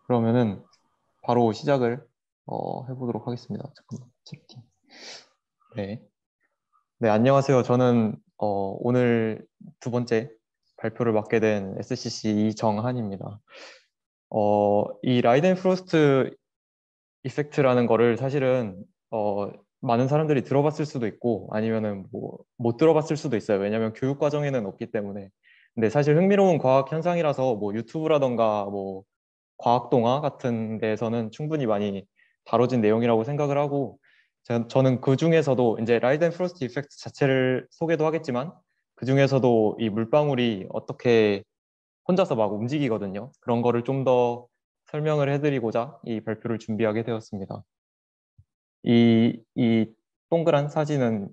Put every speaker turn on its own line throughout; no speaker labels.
그러면은 바로 시작을 해보도록 하겠습니다. 잠깐만 채팅. 네. 네, 안녕하세요. 저는 오늘 두 번째 발표를 맡게 된 SCC 이정한입니다. 이 라이덴 프로스트 이펙트라는 거를 사실은 많은 사람들이 들어봤을 수도 있고 아니면은 뭐 못 들어봤을 수도 있어요. 왜냐하면 교육 과정에는 없기 때문에. 근데 사실 흥미로운 과학 현상이라서 뭐 유튜브라던가 뭐 과학 동화 같은 데에서는 충분히 많이 다뤄진 내용이라고 생각을 하고 저는 그 중에서도 이제 라이덴 프로스트 이펙트 자체를 소개도 하겠지만 그 중에서도 이 물방울이 어떻게 혼자서 막 움직이거든요. 그런 거를 좀 더 설명을 해드리고자 이 발표를 준비하게 되었습니다. 이 동그란 사진은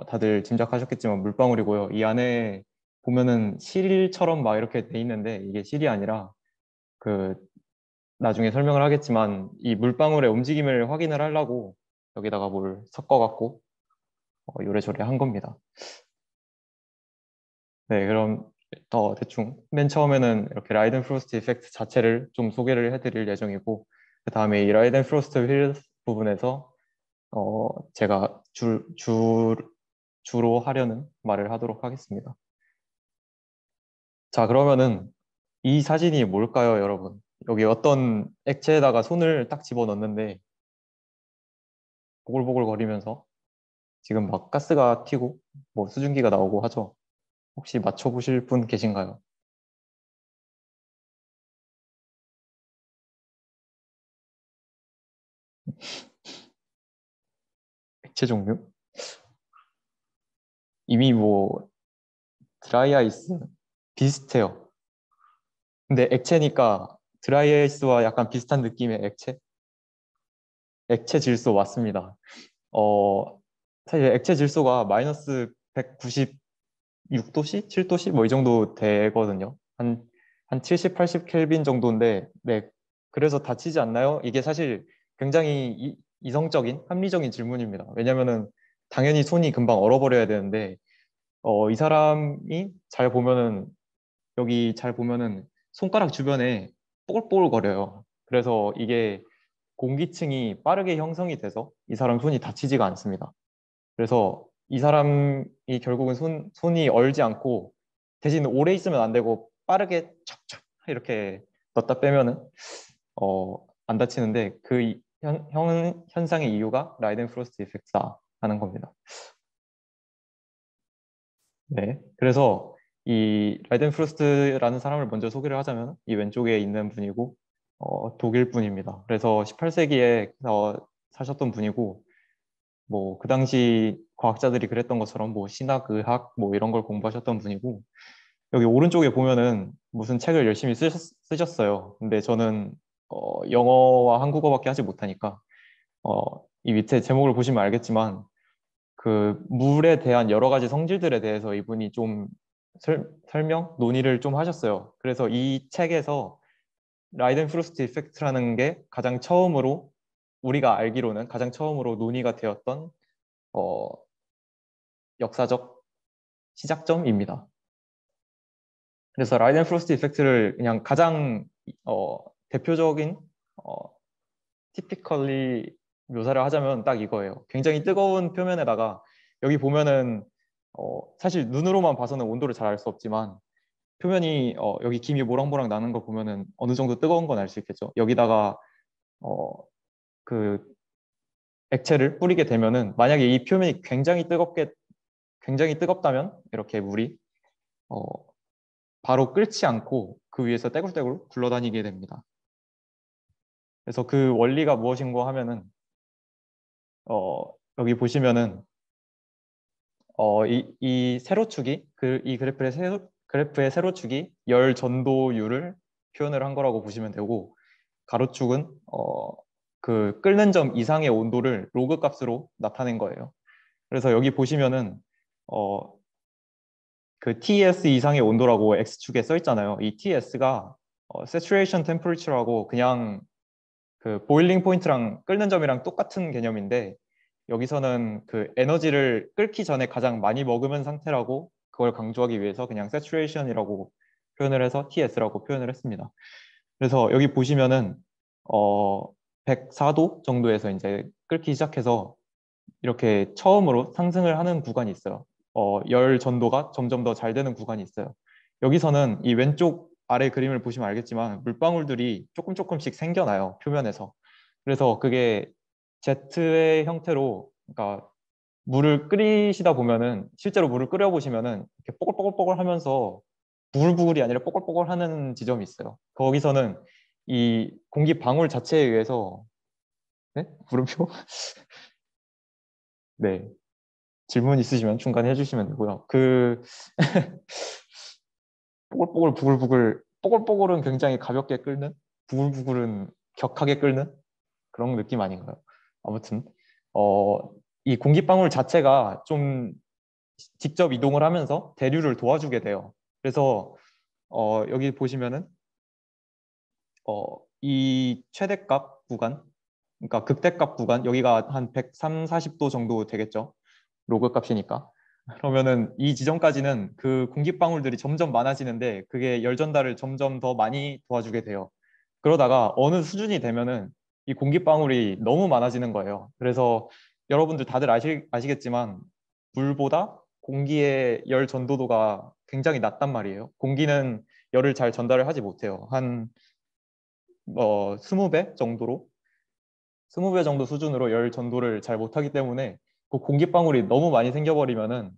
다들 짐작하셨겠지만 물방울이고요. 이 안에 보면은 실처럼 막 이렇게 돼 있는데 이게 실이 아니라 그 나중에 설명을 하겠지만 이 물방울의 움직임을 확인을 하려고 여기다가 뭘 섞어갖고 요래저래 한 겁니다. 네, 그럼 더 대충 맨 처음에는 이렇게 라이덴 프로스트 이펙트 자체를 좀 소개를 해드릴 예정이고 그 다음에 이 라이덴 프로스트 휠 부분에서 제가 주로 하려는 말을 하도록 하겠습니다. 자, 그러면은 이 사진이 뭘까요, 여러분? 여기 어떤 액체에다가 손을 딱 집어넣는데 보글보글 거리면서 지금 막 가스가 튀고 뭐 수증기가 나오고 하죠. 혹시 맞춰보실 분 계신가요? 액체 종류? 이미 뭐 드라이 아이스 비슷해요. 근데 액체니까 드라이 아이스와 약간 비슷한 느낌의 액체? 액체 질소 맞습니다. 어, 사실 액체 질소가 마이너스 196도씨? 7도씨? 뭐 이 정도 되거든요. 한 70, 80 켈빈 정도인데, 네. 그래서 다치지 않나요? 이게 사실 굉장히 이성적인, 합리적인 질문입니다. 왜냐면은 당연히 손이 금방 얼어버려야 되는데, 이 사람이 잘 보면은, 여기 잘 보면은 손가락 주변에 뽀글뽀글 거려요. 그래서 이게 공기층이 빠르게 형성이 돼서 이 사람 손이 다치지가 않습니다. 그래서 이 사람이 결국은 손이 얼지 않고 대신 오래 있으면 안 되고 빠르게 척척 이렇게 넣었다 빼면은 안 다치는데 그 현상의 이유가 라이덴 프로스트 이펙트다 하는 겁니다. 네. 그래서 이 라이덴 프로스트라는 사람을 먼저 소개를 하자면 이 왼쪽에 있는 분이고 독일 분입니다. 그래서 18세기에 사셨던 분이고 뭐 그 당시 과학자들이 그랬던 것처럼 뭐 신학, 의학 뭐 이런 걸 공부하셨던 분이고 여기 오른쪽에 보면은 무슨 책을 열심히 쓰셨어요. 근데 저는 영어와 한국어밖에 하지 못하니까 이 밑에 제목을 보시면 알겠지만 그 물에 대한 여러 가지 성질들에 대해서 이분이 좀 설명, 논의를 좀 하셨어요. 그래서 이 책에서 라이덴 프루스트 이펙트라는 게 가장 처음으로 우리가 알기로는 가장 처음으로 논의가 되었던 어, 역사적 시작점입니다. 그래서 라이덴 프로스트 이펙트를 그냥 가장 어, 대표적인 어, 티피컬리 묘사를 하자면 딱 이거예요. 굉장히 뜨거운 표면에다가 여기 보면은 사실 눈으로만 봐서는 온도를 잘 알 수 없지만 표면이 여기 김이 모락모락 나는 거 보면은 어느 정도 뜨거운 건 알 수 있겠죠. 여기다가 어, 그 액체를 뿌리게 되면은 만약에 이 표면이 굉장히 뜨겁다면 이렇게 물이 어, 바로 끓지 않고 그 위에서 떼굴떼굴 굴러다니게 됩니다. 그래서 그 원리가 무엇인고 하면은 여기 보시면은 이 세로축이 이 그래프의 세로축이 열 전도율을 표현을 한 거라고 보시면 되고 가로축은 그 끓는 점 이상의 온도를 로그 값으로 나타낸 거예요. 그래서 여기 보시면은 어, 그 TS 이상의 온도라고 X축에 써 있잖아요. 이 TS가 saturation temperature라고 그냥 그 보일링 포인트랑 끓는 점이랑 똑같은 개념인데 여기서는 그 에너지를 끓기 전에 가장 많이 머금은 상태라고 그걸 강조하기 위해서 그냥 saturation이라고 표현을 해서 TS라고 표현을 했습니다. 그래서 여기 보시면은 어, 104도 정도에서 이제 끓기 시작해서 이렇게 처음으로 상승을 하는 구간이 있어요. 열 전도가 점점 더 잘 되는 구간이 있어요. 여기서는 이 왼쪽 아래 그림을 보시면 알겠지만 물방울들이 조금 조금씩 생겨나요, 표면에서. 그래서 그게 제트의 형태로, 그러니까 물을 끓이시다 보면은, 실제로 물을 끓여 보시면은 이렇게 뽀글뽀글뽀글 하면서 부글부글이 아니라 뽀글뽀글 하는 지점이 있어요. 거기서는 이 공기 방울 자체에 의해서. 네? 물음표? 네. 질문 있으시면 중간에 해주시면 되고요. 뽀글뽀글 부글부글, 뽀글뽀글은 굉장히 가볍게 끓는, 부글부글은 격하게 끓는 그런 느낌 아닌가요? 아무튼 어, 이 공기방울 자체가 좀 직접 이동을 하면서 대류를 도와주게 돼요. 그래서 여기 보시면은 이 최대값 구간, 그러니까 극대값 구간, 여기가 한 130, 40도 정도 되겠죠. 로그 값이니까. 그러면은 이 지점까지는 그 공기방울들이 점점 많아지는데 그게 열 전달을 점점 더 많이 도와주게 돼요. 그러다가 어느 수준이 되면은 이 공기방울이 너무 많아지는 거예요. 그래서 여러분들 다들 아시겠지만 물보다 공기의 열 전도도가 굉장히 낮단 말이에요. 공기는 열을 잘 전달을 하지 못해요. 한 20배 정도로 20배 정도 수준으로 열 전도를 잘 못하기 때문에 그 공기방울이 너무 많이 생겨버리면은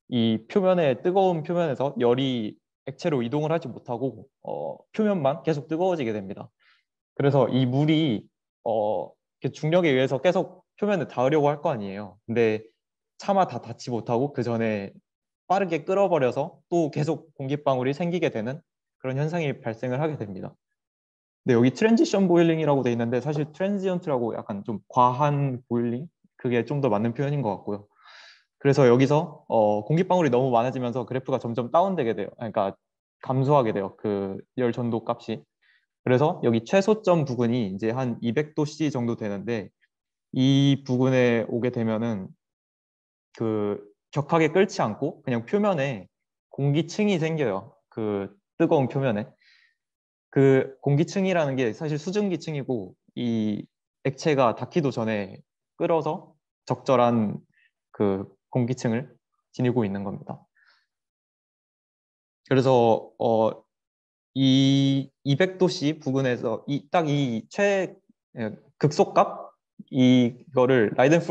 이 표면의 뜨거운 표면에서 열이 액체로 이동을 하지 못하고 표면만 계속 뜨거워지게 됩니다. 그래서 이 물이 이렇게 중력에 의해서 계속 표면을 닿으려고 할 거 아니에요. 근데 차마 다 닿지 못하고 그 전에 빠르게 끓어버려서 또 계속 공기방울이 생기게 되는 그런 현상이 발생을 하게 됩니다. 네, 여기 트랜지션 보일링이라고 돼 있는데 사실 트랜지언트라고 약간 좀 과한 보일링? 그게 좀 더 맞는 표현인 것 같고요. 그래서 여기서 공기방울이 너무 많아지면서 그래프가 점점 다운되게 돼요. 그러니까 감소하게 돼요. 그 열 전도 값이. 그래서 여기 최소점 부근이 이제 한 200도 C 정도 되는데 이 부근에 오게 되면은 그 격하게 끓지 않고 그냥 표면에 공기층이 생겨요. 그 뜨거운 표면에. 그 공기층이라는 게 사실 수증기층이고 이 액체가 닿기도 전에 끓어서 적절한 그 공기층을 지니고 있는 겁니다. 그래서 이 200도씨 부근에서 이 딱 이 극소값 이거를 라이덴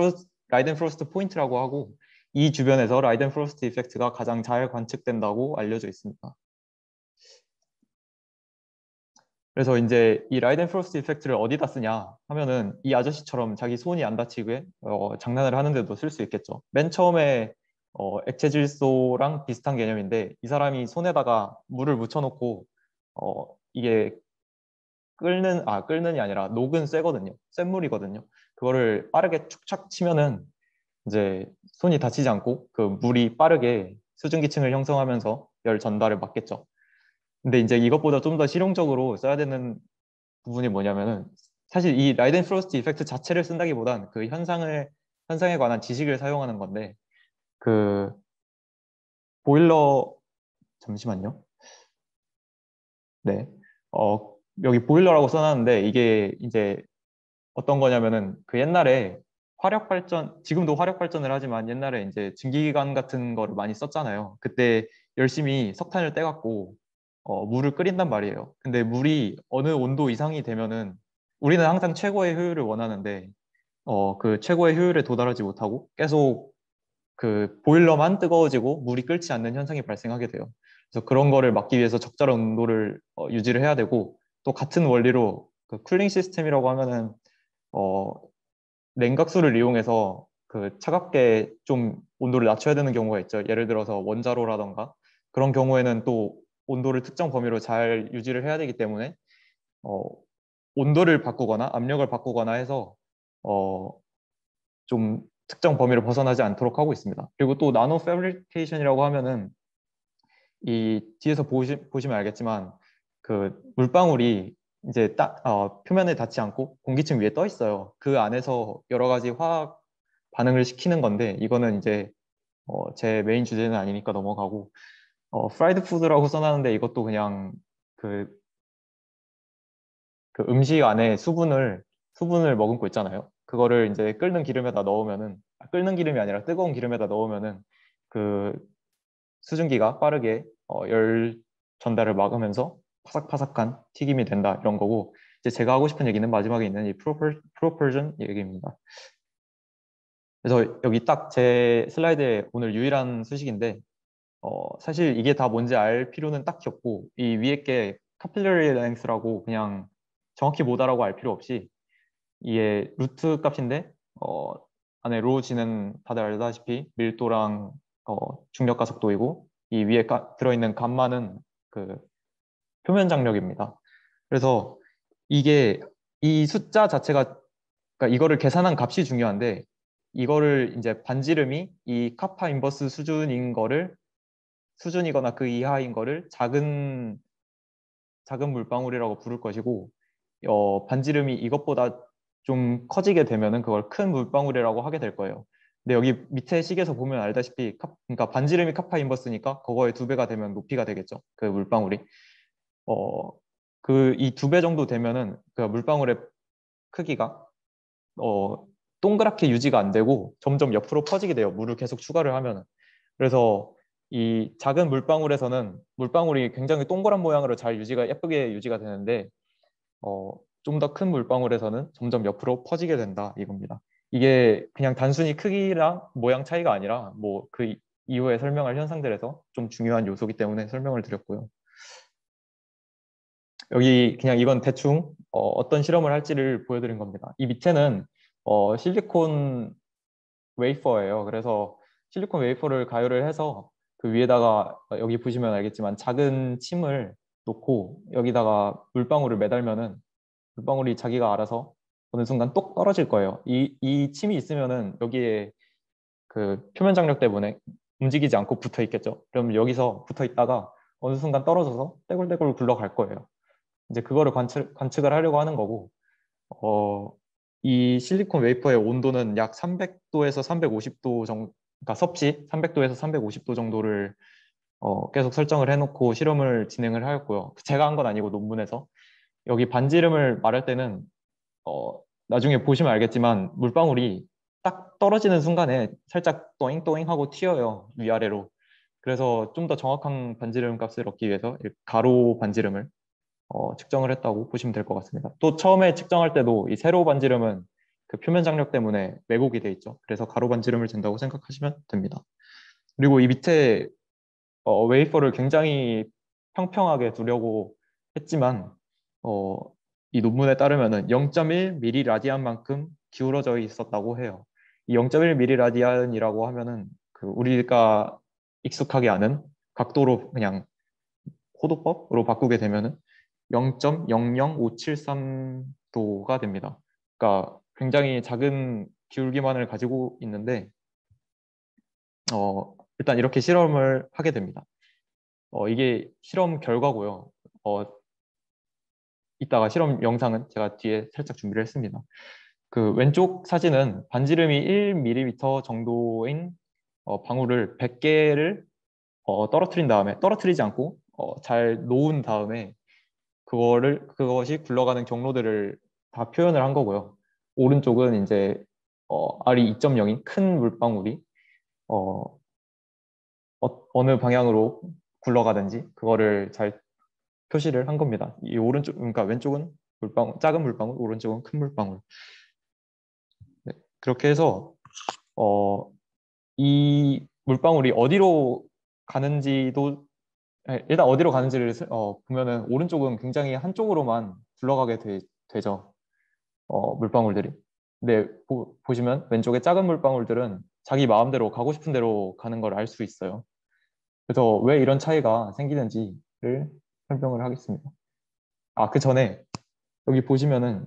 프로스트 포인트라고 하고 이 주변에서 라이덴 프로스트 이펙트가 가장 잘 관측된다고 알려져 있습니다. 그래서 이제 이 라이덴 프로스트 이펙트를 어디다 쓰냐 하면은 이 아저씨처럼 자기 손이 안 다치게 장난을 하는데도 쓸 수 있겠죠. 맨 처음에 액체 질소랑 비슷한 개념인데 이 사람이 손에다가 물을 묻혀놓고 이게 끓는이 아니라 녹은 쇠거든요. 센 물이거든요. 그거를 빠르게 축착 치면은 이제 손이 다치지 않고 그 물이 빠르게 수증기층을 형성하면서 열 전달을 막겠죠. 근데 이제 이것보다 좀 더 실용적으로 써야 되는 부분이 뭐냐면은 사실 이 라이덴 프로스트 이펙트 자체를 쓴다기보단 그 현상에 관한 지식을 사용하는 건데 그 보일러 잠시만요. 네. 여기 보일러라고 써놨는데 이게 이제 어떤 거냐면은 그 옛날에 화력 발전, 지금도 화력 발전을 하지만 옛날에 이제 증기기관 같은 거를 많이 썼잖아요. 그때 열심히 석탄을 떼갖고 물을 끓인단 말이에요. 근데 물이 어느 온도 이상이 되면은 우리는 항상 최고의 효율을 원하는데 그 최고의 효율에 도달하지 못하고 계속 그 보일러만 뜨거워지고 물이 끓지 않는 현상이 발생하게 돼요. 그래서 그런 거를 막기 위해서 적절한 온도를 유지를 해야 되고 또 같은 원리로 그 쿨링 시스템이라고 하면은 어, 냉각수를 이용해서 그 차갑게 좀 온도를 낮춰야 되는 경우가 있죠. 예를 들어서 원자로라던가 그런 경우에는 또 온도를 특정 범위로 잘 유지를 해야 되기 때문에 어, 온도를 바꾸거나 압력을 바꾸거나 해서 어, 좀 특정 범위를 벗어나지 않도록 하고 있습니다. 그리고 또 나노 패브리케이션이라고 하면은 이 뒤에서 보시면 알겠지만 그 물방울이 이제 표면에 닿지 않고 공기층 위에 떠 있어요. 그 안에서 여러 가지 화학 반응을 시키는 건데 이거는 이제 제 메인 주제는 아니니까 넘어가고 프라이드 푸드라고 써놨는데 이것도 그냥 그, 그 음식 안에 수분을 머금고 있잖아요. 그거를 이제 끓는 기름에다 넣으면은 끓는 기름이 아니라 뜨거운 기름에다 넣으면은 그 수증기가 빠르게 열 전달을 막으면서 파삭파삭한 튀김이 된다 이런 거고 이제 제가 하고 싶은 얘기는 마지막에 있는 이 프로펄전 얘기입니다. 그래서 여기 딱 제 슬라이드에 오늘 유일한 소식인데 사실 이게 다 뭔지 알 필요는 딱히 없고 이 위에 게 capillary length라고 그냥 정확히 뭐다라고 알 필요 없이 이게 루트 값인데 안에 로지는 다들 알다시피 밀도랑 중력 가속도이고 이 위에 들어있는 감마는 그 표면 장력입니다. 그래서 이게 이 숫자 자체가 그러니까 이거를 계산한 값이 중요한데 이거를 이제 반지름이 이 카파 인버스 수준이거나 그 이하인 거를 작은 물방울이라고 부를 것이고 반지름이 이것보다 좀 커지게 되면은 그걸 큰 물방울이라고 하게 될 거예요. 근데 여기 밑에 식에서 보면 알다시피 그러니까 반지름이 카파 인버스니까 그거의 두 배가 되면 높이가 되겠죠. 그 물방울이. 그 이 두 배 정도 되면은 그 물방울의 크기가 어, 동그랗게 유지가 안 되고 점점 옆으로 퍼지게 돼요. 물을 계속 추가를 하면은. 그래서 이 작은 물방울에서는 물방울이 굉장히 동그란 모양으로 잘 예쁘게 유지가 되는데 좀 더 큰 물방울에서는 점점 옆으로 퍼지게 된다 이겁니다. 이게 그냥 단순히 크기랑 모양 차이가 아니라 뭐 그 이후에 설명할 현상들에서 좀 중요한 요소기 때문에 설명을 드렸고요. 여기 그냥 이건 대충 떤 실험을 할지를 보여드린 겁니다. 이 밑에는 실리콘 웨이퍼예요. 그래서 실리콘 웨이퍼를 가열을 해서 그 위에다가 여기 보시면 알겠지만 작은 침을 놓고 여기다가 물방울을 매달면은 물방울이 자기가 알아서 어느 순간 똑 떨어질 거예요. 이 침이 있으면은 여기에 그 표면 장력 때문에 움직이지 않고 붙어 있겠죠. 그럼 여기서 붙어 있다가 어느 순간 떨어져서 떼굴떼굴 굴러갈 거예요. 이제 그거를 관측을 하려고 하는 거고, 이 실리콘 웨이퍼의 온도는 약 300도에서 350도 정도, 그러니까 섭씨 300도에서 350도 정도를 계속 설정을 해놓고 실험을 진행을 하였고요. 제가 한 건 아니고 논문에서. 여기 반지름을 말할 때는 나중에 보시면 알겠지만 물방울이 딱 떨어지는 순간에 살짝 또잉또잉 하고 튀어요. 위아래로. 그래서 좀 더 정확한 반지름 값을 얻기 위해서 가로 반지름을 측정을 했다고 보시면 될 것 같습니다. 또 처음에 측정할 때도 이 세로 반지름은 그 표면 장력 때문에 왜곡이 돼 있죠. 그래서 가로 반지름을 잰다고 생각하시면 됩니다. 그리고 이 밑에 웨이퍼를 굉장히 평평하게 두려고 했지만 어, 이 논문에 따르면은 0.1 미리라디안만큼 기울어져 있었다고 해요. 이 0.1 미리라디안이라고 하면은 그 우리가 익숙하게 아는 각도로 그냥 호도법으로 바꾸게 되면은 0.00573도가 됩니다. 그러니까 굉장히 작은 기울기만을 가지고 있는데 일단 이렇게 실험을 하게 됩니다. 이게 실험 결과고요. 이따가 실험 영상은 제가 뒤에 살짝 준비를 했습니다. 그 왼쪽 사진은 반지름이 1mm 정도인 방울을 100개를 떨어뜨린 다음에 떨어뜨리지 않고 잘 놓은 다음에 그것이 굴러가는 경로들을 다 표현을 한 거고요. 오른쪽은 이제 R이 2.0인 큰 물방울이 어, 느 방향으로 굴러가든지 그거를 잘 표시를 한 겁니다. 이 오른쪽, 그러니까 왼쪽은 작은 물방울, 오른쪽은 큰 물방울. 네, 그렇게 해서 어, 이 물방울이 어디로 가는지도 일단 어디로 가는지를 보면은 오른쪽은 굉장히 한쪽으로만 굴러가게 되죠. 물방울들이. 근데 보시면 왼쪽에 작은 물방울들은 자기 마음대로 가고 싶은 대로 가는 걸 알 수 있어요. 그래서 왜 이런 차이가 생기는지를 설명을 하겠습니다. 그 전에 여기 보시면은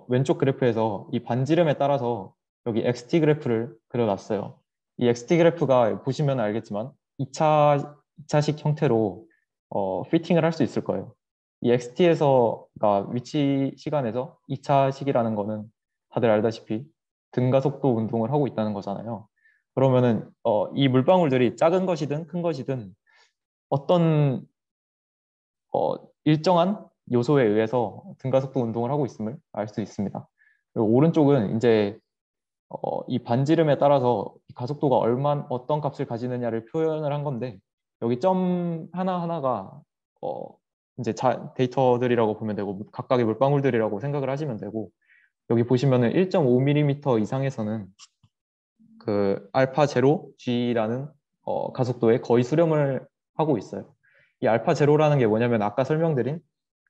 왼쪽 그래프에서 이 반지름에 따라서 여기 XT 그래프를 그려놨어요. 이 XT 그래프가 보시면 알겠지만 2차식 형태로 피팅을 할 수 있을 거예요. 이 XT에서, 그러니까 위치 시간에서 2차식이라는 거는 다들 알다시피 등가속도 운동을 하고 있다는 거잖아요. 그러면은 이 물방울들이 작은 것이든 큰 것이든 어떤 일정한 요소에 의해서 등가속도 운동을 하고 있음을 알 수 있습니다. 그리고 오른쪽은 이제 이 반지름에 따라서 이 가속도가 어떤 값을 가지느냐를 표현을 한 건데 여기 점 하나하나가 어, 이제 데이터들이라고 보면 되고 각각의 물방울들이라고 생각을 하시면 되고 여기 보시면은 1.5mm 이상에서는 그 알파 제로 G라는 가속도에 거의 수렴을 하고 있어요. 이 알파 제로라는 게 뭐냐면 아까 설명드린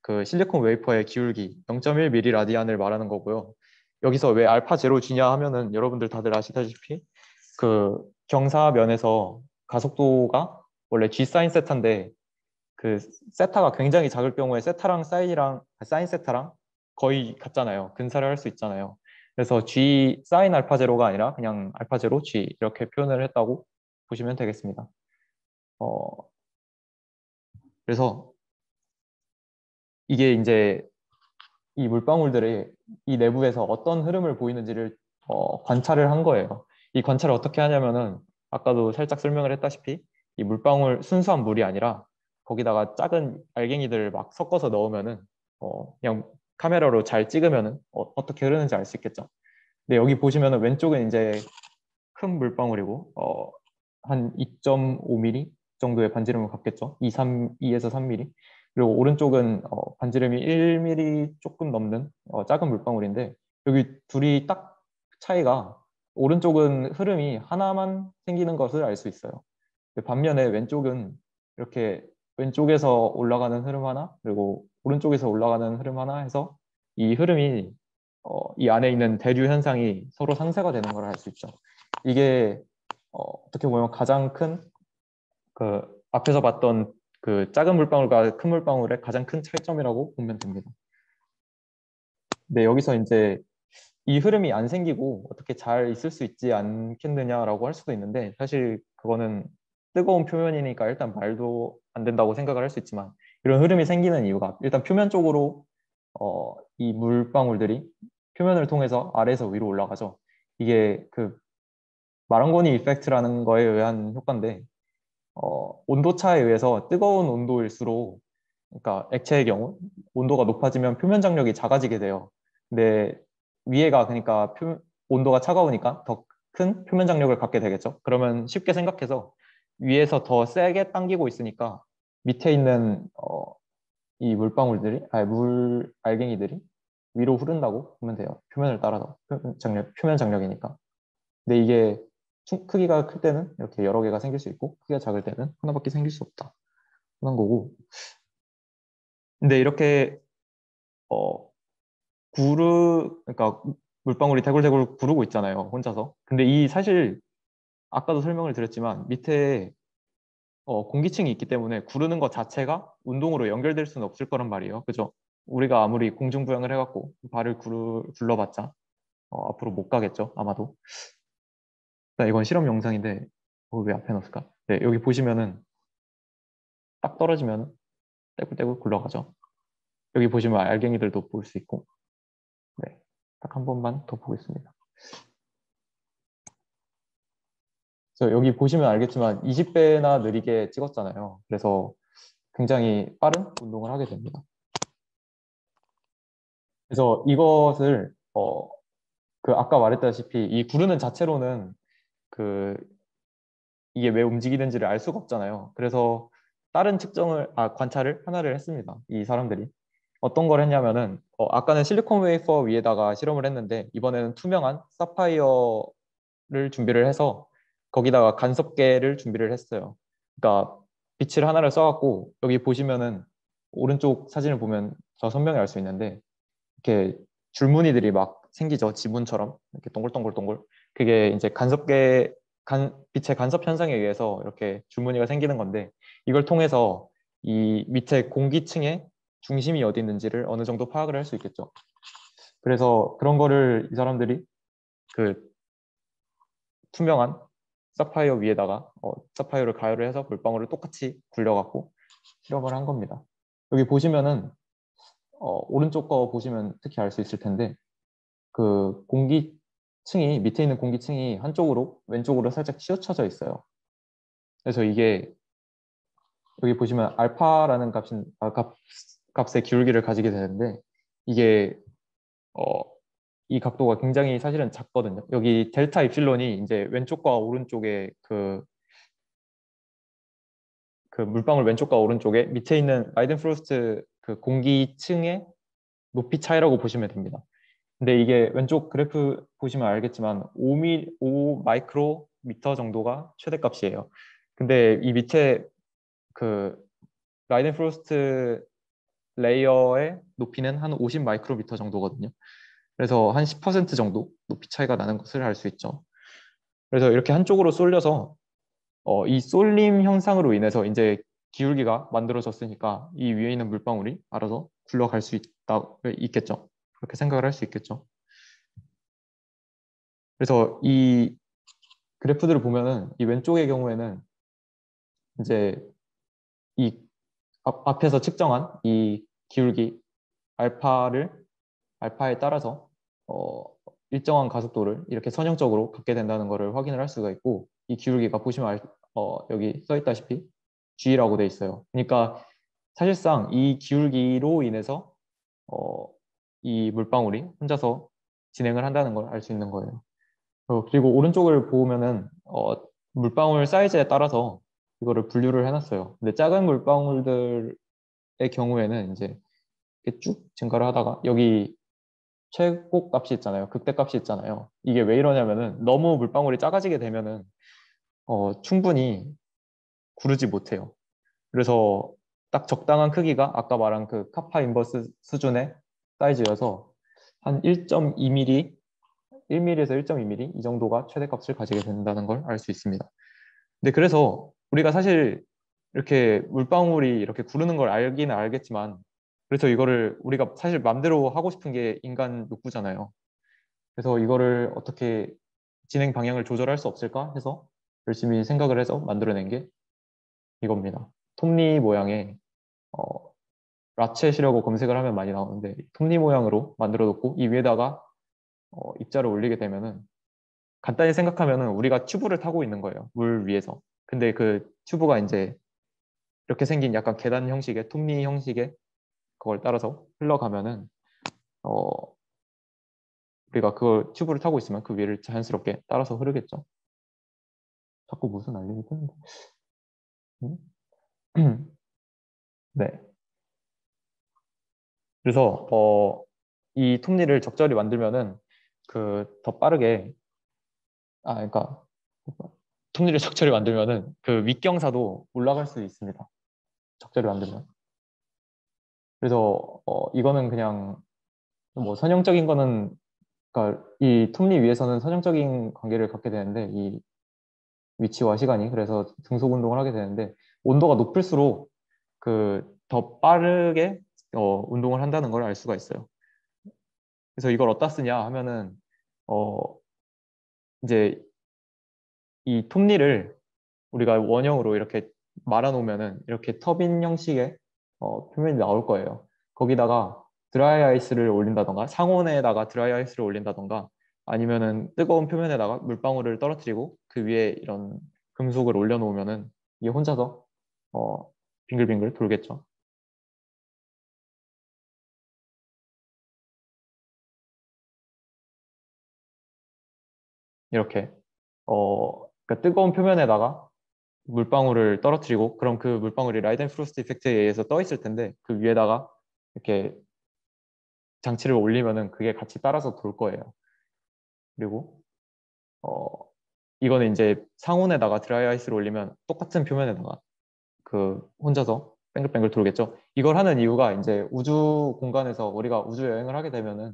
그 실리콘 웨이퍼의 기울기 0.1mm 라디안을 말하는 거고요. 여기서 왜 알파 제로 G냐 하면은 여러분들 다들 아시다시피 그 경사면에서 가속도가 원래 G 사인 세타인데 그 세타가 굉장히 작을 경우에 세타랑 사인 세타랑 거의 같잖아요. 근사를 할 수 있잖아요. 그래서 G 사인 알파 제로가 아니라 그냥 알파 제로 G 이렇게 표현을 했다고 보시면 되겠습니다. 어, 그래서 이게 이제 이 물방울들이 이 내부에서 어떤 흐름을 보이는지를 관찰을 한 거예요. 이 관찰을 어떻게 하냐면은 아까도 살짝 설명을 했다시피 이 물방울 순수한 물이 아니라 거기다가 작은 알갱이들을 막 섞어서 넣으면은 그냥 카메라로 잘 찍으면은 떻게 흐르는지 알 수 있겠죠. 근데 여기 보시면은 왼쪽은 이제 큰 물방울이고 한 2.5mm 정도의 반지름을 갖겠죠. 2에서 3mm. 그리고 오른쪽은 반지름이 1mm 조금 넘는 작은 물방울인데 여기 둘이 딱 차이가 오른쪽은 흐름이 하나만 생기는 것을 알 수 있어요. 반면에 왼쪽은 이렇게 왼쪽에서 올라가는 흐름 하나 그리고 오른쪽에서 올라가는 흐름 하나 해서 이 흐름이 이 안에 있는 대류 현상이 서로 상쇄가 되는 걸 알 수 있죠. 이게 어떻게 보면 가장 큰 그 앞에서 봤던 그 작은 물방울과 큰 물방울의 가장 큰 차이점이라고 보면 됩니다. 네, 여기서 이제 이 흐름이 안 생기고 어떻게 잘 있을 수 있지 않겠느냐라고 할 수도 있는데 사실 그거는 뜨거운 표면이니까 일단 말도 안 된다고 생각을 할 수 있지만 이런 흐름이 생기는 이유가 일단 표면 쪽으로 이 물방울들이 표면을 통해서 아래에서 위로 올라가죠. 이게 그 마랑고니 이펙트라는 거에 의한 효과인데 온도 차에 의해서 뜨거운 온도일수록 그러니까 액체의 경우 온도가 높아지면 표면 장력이 작아지게 돼요. 근데 위에가 그러니까 온도가 차가우니까 더 큰 표면 장력을 갖게 되겠죠. 그러면 쉽게 생각해서 위에서 더 세게 당기고 있으니까 밑에 있는 이 물방울들이 아니 물 알갱이들이 위로 흐른다고 보면 돼요. 표면을 따라서 표면 장력이니까. 근데 이게 크기가 클 때는 이렇게 여러 개가 생길 수 있고 크기가 작을 때는 하나밖에 생길 수 없다 하는 거고. 근데 이렇게 어 그러니까 물방울이 대굴대굴 구르고 있잖아요 혼자서. 근데 이 사실 아까도 설명을 드렸지만 밑에 공기층이 있기 때문에 구르는 것 자체가 운동으로 연결될 수는 없을 거란 말이에요. 그죠? 우리가 아무리 공중부양을 해갖고 발을 굴러봤자 앞으로 못 가겠죠 아마도. 이건 실험 영상인데 왜 앞에 넣었을까? 네, 여기 보시면은 딱 떨어지면 떼굴떼굴 굴러가죠. 여기 보시면 알갱이들도 볼 수 있고. 네, 딱 한 번만 더 보겠습니다. 그래서 여기 보시면 알겠지만 20배나 느리게 찍었잖아요. 그래서 굉장히 빠른 운동을 하게 됩니다. 그래서 이것을 그 아까 말했다시피 이 구르는 자체로는 그 이게 왜 움직이는지를 알 수가 없잖아요. 그래서 다른 관찰을 하나를 했습니다. 이 사람들이. 어떤 걸 했냐면은 아까는 실리콘 웨이퍼 위에다가 실험을 했는데 이번에는 투명한 사파이어를 준비를 해서 거기다가 간섭계를 준비를 했어요. 그러니까 빛을 하나를 써갖고 여기 보시면은 오른쪽 사진을 보면 더 선명히 알 수 있는데 이렇게 줄무늬들이 막 생기죠. 지문처럼 이렇게 동글동글동글. 그게 이제 빛의 간섭 현상에 의해서 이렇게 줄무늬가 생기는 건데 이걸 통해서 이 밑에 공기층의 중심이 어디 있는지를 어느 정도 파악을 할 수 있겠죠. 그래서 그런 거를 이 사람들이 그 투명한 사파이어 위에다가 사파이어를 가열을 해서 물방울을 똑같이 굴려갖고 실험을 한 겁니다. 여기 보시면은 오른쪽 거 보시면 특히 알 수 있을 텐데 그 공기층이 밑에 있는 공기층이 한쪽으로 왼쪽으로 살짝 치우쳐져 있어요. 그래서 이게 여기 보시면 알파라는 값인 값 값의 기울기를 가지게 되는데 이게 어, 이 각도가 굉장히 사실은 작거든요. 여기 델타 입실론이 이제 왼쪽과 오른쪽에 그 물방울 왼쪽과 오른쪽에 밑에 있는 라이덴프로스트 그 공기층의 높이 차이라고 보시면 됩니다. 근데 이게 왼쪽 그래프 보시면 알겠지만 5 마이크로미터 정도가 최대값이에요. 근데 이 밑에 그 라이덴프로스트 레이어의 높이는 한 50 마이크로미터 정도거든요. 그래서 한 10% 정도 높이 차이가 나는 것을 알 수 있죠. 그래서 이렇게 한쪽으로 쏠려서 이 쏠림 현상으로 인해서 이제 기울기가 만들어졌으니까 이 위에 있는 물방울이 알아서 굴러갈 수 있겠죠. 그렇게 생각을 할 수 있겠죠. 그래서 이 그래프들을 보면은 이 왼쪽의 경우에는 이제 이 앞에서 측정한 이 기울기 알파를 알파에 따라서 어, 일정한 가속도를 이렇게 선형적으로 갖게 된다는 것을 확인을 할 수가 있고 이 기울기가 보시면 여기 써 있다시피 G라고 돼 있어요. 그러니까 사실상 이 기울기로 인해서 어, 이 물방울이 혼자서 진행을 한다는 걸 알 수 있는 거예요. 그리고 오른쪽을 보면은 물방울 사이즈에 따라서 이거를 분류를 해놨어요. 근데 작은 물방울들의 경우에는 이제 이렇게 쭉 증가를 하다가 여기 최고 값이 있잖아요. 극대 값이 있잖아요. 이게 왜 이러냐면은 너무 물방울이 작아지게 되면은 충분히 구르지 못해요. 그래서 딱 적당한 크기가 아까 말한 그 카파 인버스 수준의 사이즈여서 한 1.2mm, 1mm에서 1.2mm 이 정도가 최대값을 가지게 된다는 걸 알 수 있습니다. 근데 그래서 우리가 사실 이렇게 물방울이 이렇게 구르는 걸 알기는 알겠지만 그래서 이거를 우리가 사실 맘대로 하고 싶은 게 인간 욕구잖아요. 그래서 이거를 어떻게 진행 방향을 조절할 수 없을까 해서 열심히 생각을 해서 만들어낸 게 이겁니다. 톱니 모양의 어, 라쳇이라고 검색을 하면 많이 나오는데 톱니 모양으로 만들어 놓고 이 위에다가 입자를 올리게 되면은 간단히 생각하면은 우리가 튜브를 타고 있는 거예요. 물 위에서. 근데 그 튜브가 이제 이렇게 생긴 약간 계단 형식의 톱니 형식의 그걸 따라서 흘러가면은 어, 우리가 그 튜브를 타고 있으면 그 위를 자연스럽게 따라서 흐르겠죠. 자꾸 무슨 알림이 뜨는데. 음? 네. 그래서 이 톱니를 적절히 만들면은 그 더 빠르게 그러니까 톱니를 적절히 만들면은 그 윗경사도 올라갈 수 있습니다. 적절히 만들면. 그래서 이거는 그냥 뭐 선형적인 거는 그러니까 이 톱니 위에서는 선형적인 관계를 갖게 되는데 이 위치와 시간이 그래서 등속 운동을 하게 되는데 온도가 높을수록 그 더 빠르게 운동을 한다는 걸 알 수가 있어요. 그래서 이걸 어디다 쓰냐 하면은 어 이제 이 톱니를 우리가 원형으로 이렇게 말아 놓으면은 이렇게 터빈 형식의 표면이 나올 거예요. 거기다가 드라이 아이스를 올린다던가 상온에다가 드라이 아이스를 올린다던가 아니면은 뜨거운 표면에다가 물방울을 떨어뜨리고 그 위에 이런 금속을 올려놓으면은 이게 혼자서 어, 빙글빙글 돌겠죠. 이렇게 그러니까 뜨거운 표면에다가 물방울을 떨어뜨리고 그럼 그 물방울이 라이덴 프로스트 이펙트에 의해서 떠 있을 텐데 그 위에다가 이렇게 장치를 올리면은 그게 같이 따라서 돌 거예요. 그리고 어 이거는 이제 상온에다가 드라이 아이스를 올리면 똑같은 표면에다가 그 혼자서 뱅글뱅글 돌겠죠. 이걸 하는 이유가 이제 우주 공간에서 우리가 우주 여행을 하게 되면은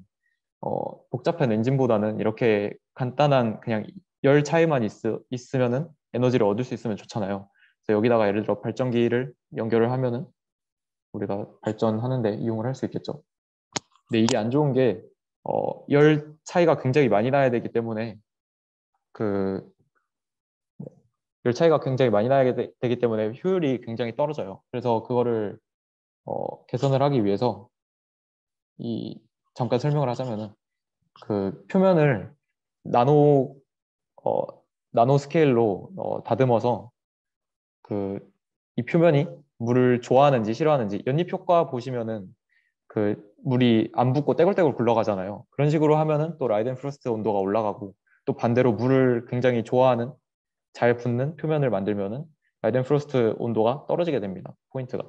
복잡한 엔진보다는 이렇게 간단한 그냥 열 차이만 있으면은 에너지를 얻을 수 있으면 좋잖아요. 그래서 여기다가 예를 들어 발전기를 연결을 하면은 우리가 발전하는데 이용을 할 수 있겠죠. 근데 이게 안 좋은 게 열 차이가 굉장히 많이 나야 되기 때문에 그 열 차이가 굉장히 많이 나야 되기 때문에 효율이 굉장히 떨어져요. 그래서 그거를 개선을 하기 위해서 이 잠깐 설명을 하자면은 그 표면을 나노 나노 스케일로 다듬어서 그 이 표면이 물을 좋아하는지 싫어하는지 연립 효과 보시면은 그 물이 안 붓고 떼굴떼굴 굴러가잖아요. 그런 식으로 하면은 또 라이덴 프로스트 온도가 올라가고 또 반대로 물을 굉장히 좋아하는 잘 붙는 표면을 만들면은 라이덴 프로스트 온도가 떨어지게 됩니다. 포인트가.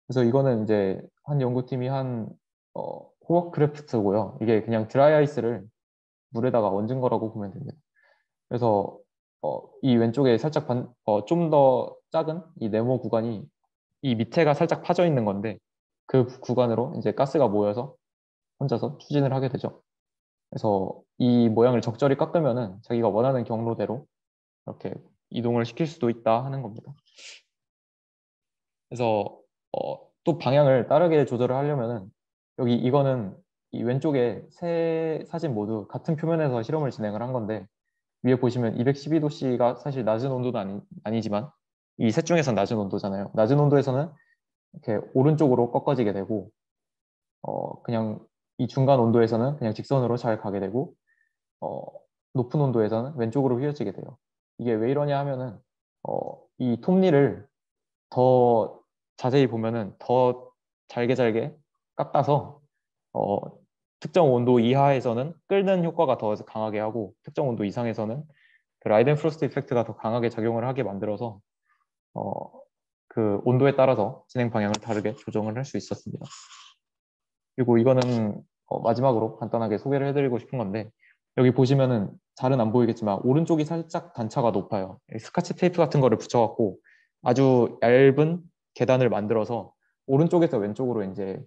그래서 이거는 이제 한 연구팀이 한 호버크래프트고요. 이게 그냥 드라이 아이스를 물에다가 얹은 거라고 보면 됩니다. 그래서 이 왼쪽에 살짝 좀 더 작은 이 네모 구간이 이 밑에가 살짝 파져 있는 건데 그 구간으로 이제 가스가 모여서 혼자서 추진을 하게 되죠. 그래서 이 모양을 적절히 깎으면은 자기가 원하는 경로대로 이렇게 이동을 시킬 수도 있다 하는 겁니다. 그래서 또 방향을 다르게 조절을 하려면은 여기 이거는 이 왼쪽에 세 사진 모두 같은 표면에서 실험을 진행을 한 건데 위에 보시면 212도씨가 사실 낮은 온도는 아니지만 이 셋 중에선 낮은 온도잖아요. 낮은 온도에서는 이렇게 오른쪽으로 꺾어지게 되고 그냥 이 중간 온도에서는 그냥 직선으로 잘 가게 되고 어, 높은 온도에서는 왼쪽으로 휘어지게 돼요. 이게 왜 이러냐 하면은 이 톱니를 더 자세히 보면은 더 잘게 잘게 깎아서 어, 특정 온도 이하에서는 끓는 효과가 더 강하게 하고 특정 온도 이상에서는 그 라이덴 프로스트 이펙트가 더 강하게 작용을 하게 만들어서 어, 그 온도에 따라서 진행 방향을 다르게 조정을 할 수 있었습니다. 그리고 이거는 마지막으로 간단하게 소개를 해드리고 싶은 건데 여기 보시면은 잘은 안 보이겠지만 오른쪽이 살짝 단차가 높아요. 스카치 테이프 같은 거를 붙여갖고 아주 얇은 계단을 만들어서 오른쪽에서 왼쪽으로 이제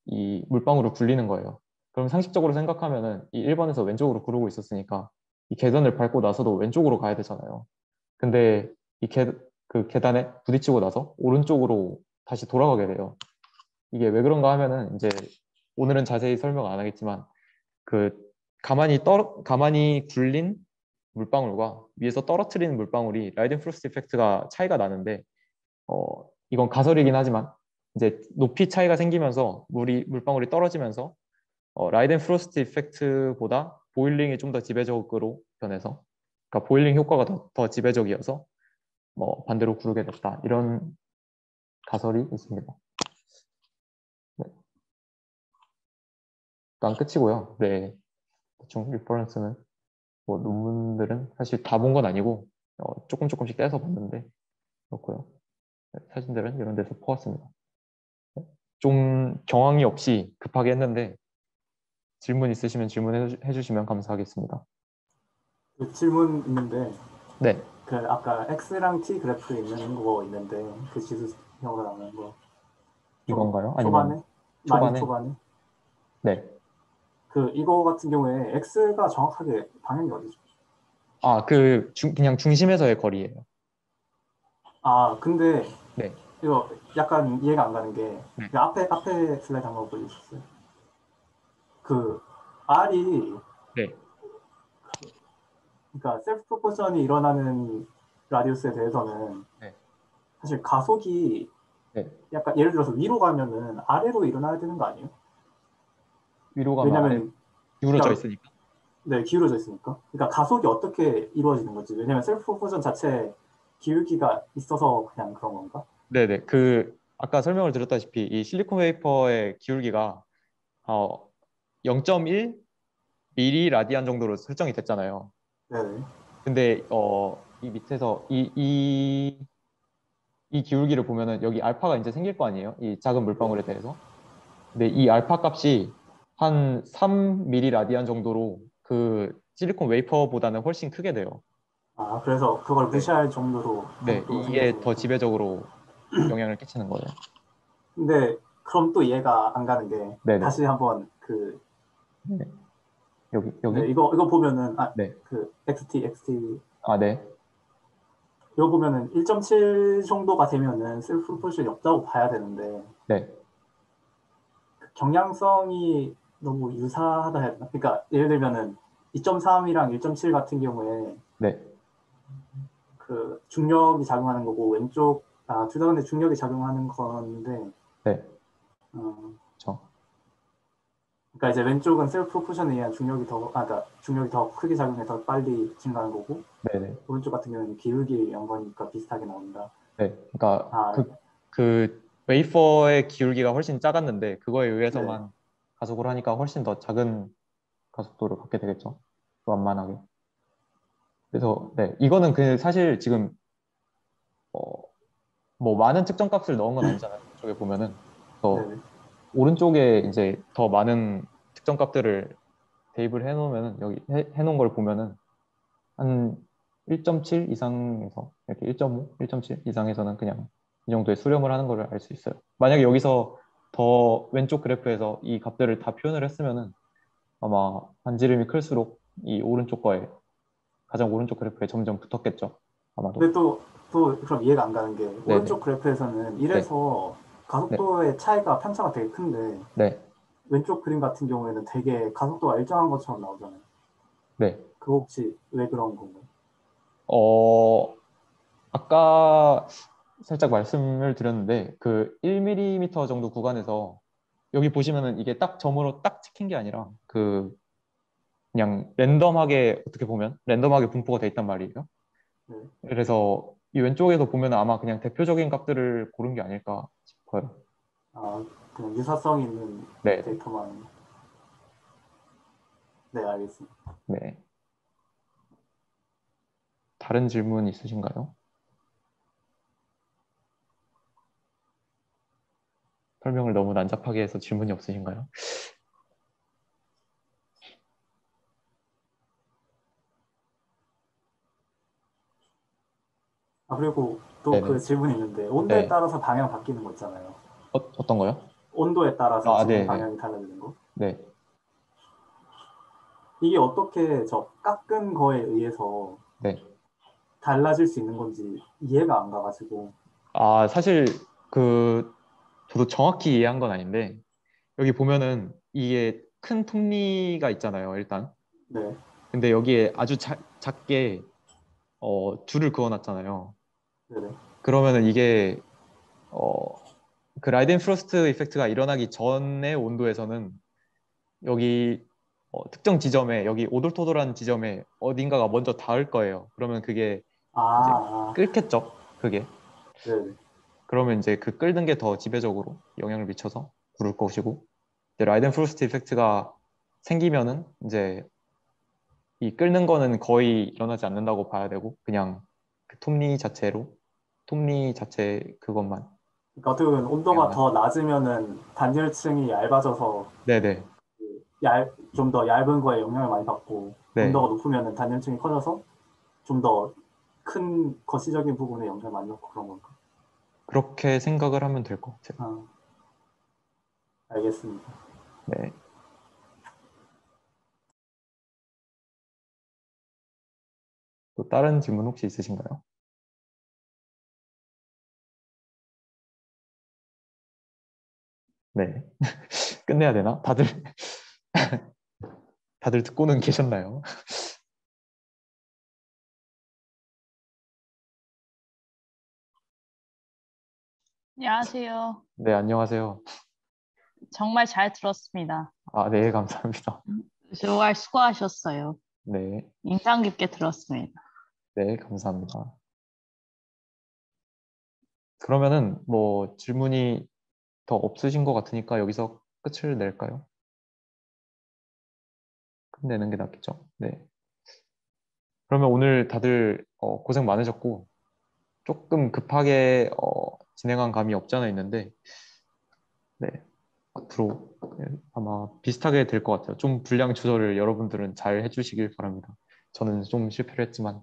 이 물방울을 굴리는 거예요. 그럼 상식적으로 생각하면은 이 1번에서 왼쪽으로 구르고 있었으니까 이 계단을 밟고 나서도 왼쪽으로 가야 되잖아요. 근데 그 계단에 부딪히고 나서 오른쪽으로 다시 돌아가게 돼요. 이게 왜 그런가 하면은 이제 오늘은 자세히 설명 안 하겠지만 그 가만히 굴린 물방울과 위에서 떨어뜨리는 물방울이 라이덴 프로스트 이펙트가 차이가 나는데 이건 가설이긴 하지만 이제 높이 차이가 생기면서 물방울이 떨어지면서 라이덴 프로스트 이펙트보다 보일링이 좀 더 지배적으로 변해서 그러니까 보일링 효과가 더 지배적이어서 반대로 구르게 됐다 이런 가설이 있습니다. 네, 일단 끝이고요. 네, 대충 리퍼런스는 뭐 논문들은 사실 다 본 건 아니고 조금 조금씩 떼서 봤는데 그렇고요. 네, 사진들은 이런 데서 퍼왔습니다. 네, 좀 경황이 없이 급하게 했는데 질문 있으시면 질문해 주시면 감사하겠습니다.
그 질문 있는데
네,
그 아까 X랑 T 그래프 있는 거 있는데 그 지수형으로 나오는 거 좀
이건가요? 아니면
초반에 많이
초반에?
초반에
네.
그 이거 같은 경우에 X가 정확하게 방향이 어디죠?
아, 그냥 중심에서의 거리예요.
아 근데
네,
이거 약간 이해가 안 가는 게
네,
그 앞에 슬라이드 한번 보여주셨어요. 그 R이
네,
그러니까 셀프 프로포션이 일어나는 라디우스에 대해서는
네,
사실 가속이
네.
약간 예를 들어서 위로 가면은 아래로 일어나야 되는 거 아니에요?
위로 가면 아래
왜냐면
기울어져
그러니까
있으니까.
네, 기울어져 있으니까. 그러니까 가속이 어떻게 이루어지는 거지? 왜냐면 셀프 프로포션 자체에 기울기가 있어서 그냥 그런 건가?
네, 네. 아까 설명을 드렸다시피 이 실리콘 웨이퍼의 기울기가 0.1 미리 라디안 정도로 설정이 됐잖아요.
네네.
근데 이 밑에서 이 기울기를 보면은 여기 알파가 이제 생길 거 아니에요? 이 작은
네.
물방울에 대해서. 근데 이 알파 값이 한 3 미리 라디안 정도로 그 실리콘 웨이퍼보다는 훨씬 크게 돼요.
아, 그래서 그걸
네.
무시할 정도로
네,
가속도가
이게 더
생겨지니까.
지배적으로 영향을 끼치는 거예요.
근데 그럼 또 이해가 안 가는 게
네네.
다시 한번 그
네. 여기?
네, 이거 보면은
네.
그 XT
아, 네.
이거 보면은 1.7 정도가 되면은 셀프 프로포션이 없다고 봐야 되는데
네.
경량성이 너무 유사하다 해야 되나? 그러니까 예를 들면은 2.3이랑 1.7 같은 경우에
네.
그 중력이 작용하는 거고 왼쪽 둘 다 근데 중력이 작용하는 건데
네.
어,
저.
그러니까 이제 왼쪽은 셀프 프로포션에 의한 그러니까 중력이 더 크게 작용해서 빨리 증가하는 거고
네네.
오른쪽 같은 경우는 기울기 연관이니까 비슷하게 나온다.
네. 그러니까
아
그 웨이퍼의 기울기가 훨씬 작았는데 그거에
네.
의해서만 가속을 하니까 훨씬 더 작은 가속도를 갖게 되겠죠. 완만하게. 그래서 네, 이거는 그 사실 지금 뭐 많은 측정 값을 넣은 건 아니잖아요. 이쪽에 보면은. 그래서
네네.
오른쪽에 이제 더 많은 측정 값들을 대입을 해놓으면은 여기 해놓은 걸 보면은 한 1.7 이상에서 이렇게 1.5, 1.7 이상에서는 그냥 이 정도의 수렴을 하는 걸 알 수 있어요. 만약에 여기서 더 왼쪽 그래프에서 이 값들을 다 표현을 했으면은 아마 반지름이 클수록 이 오른쪽 거에 가장 오른쪽 그래프에 점점 붙었겠죠. 아마도.
근데 또 그럼 이해가 안 가는 게
네네.
오른쪽 그래프에서는
네.
이래서
네.
가속도의 차이가 편차가 되게 큰데
네.
왼쪽 그림 같은 경우에는 되게 가속도가 일정한 것처럼 나오잖아요.
네.
그거 혹시 왜 그런 건가요?
어, 아까 살짝 말씀을 드렸는데 그 1mm 정도 구간에서 여기 보시면은 이게 딱 점으로 딱 찍힌 게 아니라 그 그냥 랜덤하게 어떻게 보면 랜덤하게 분포가 돼 있단 말이에요.
네.
그래서 이 왼쪽에서 보면 아마 그냥 대표적인 값들을 고른 게 아닐까 싶어요.
아, 그냥 유사성 있는
네,
데이터만. 네, 알겠습니다.
네. 다른 질문 있으신가요? 설명을 너무 난잡하게 해서 질문이 없으신가요?
아, 그리고 또 그
네네.
질문이 있는데 온도에
네.
따라서 방향 바뀌는 거 있잖아요.
어떤 거요?
온도에 따라서
아,
진행
네네.
방향이 달라지는 거.
네.
이게 어떻게 저 깎은 거에 의해서
네.
달라질 수 있는 건지 이해가 안 가가지고.
아, 사실 그 저도 정확히 이해한 건 아닌데 여기 보면은 이게 큰 톱니가 있잖아요, 일단.
네,
근데 여기에 아주 작게 줄을 그어놨잖아요.
네네.
그러면은 이게 어, 그 라이덴 프로스트 이펙트가 일어나기 전의 온도에서는 여기 특정 지점에 여기 오돌토돌한 지점에 어딘가가 먼저 닿을 거예요. 그러면 그게
아,
이제
아,
끓겠죠, 그게.
네네.
그러면 이제 그 끓는 게 더 지배적으로 영향을 미쳐서 부를 것이고 이제 라이덴 프로스트 이펙트가 생기면은 이제 이 끓는 거는 거의 일어나지 않는다고 봐야 되고 그냥 그 톱니 자체 그것만
그러니까 어떻게 보면 온도가
영향만.
더 낮으면은 단열층이 얇아져서
네네.
좀 더 얇은 거에 영향을 많이 받고
네.
온도가 높으면은 단열층이 커져서 좀 더 큰 거시적인 부분에 영향을 많이 받고 그런 건가?
그렇게 생각을 하면 될 것 같아요.
아, 알겠습니다.
네. 또 다른 질문 혹시 있으신가요? 네. 끝내야 되나? 다들 듣고는 계셨나요?
안녕하세요.
네, 안녕하세요.
정말 잘 들었습니다.
아, 네, 감사합니다.
정말 수고하셨어요.
네,
인상 깊게 들었습니다.
네, 감사합니다. 그러면은 뭐 질문이 더 없으신 것 같으니까 여기서 끝을 낼까요? 끝내는 게 낫겠죠? 네. 그러면 오늘 다들 고생 많으셨고 조금 급하게 진행한 감이 없지 않아 있는데 네. 앞으로 아마 비슷하게 될 것 같아요. 좀 분량 조절을 여러분들은 잘 해주시길 바랍니다. 저는 좀 실패를 했지만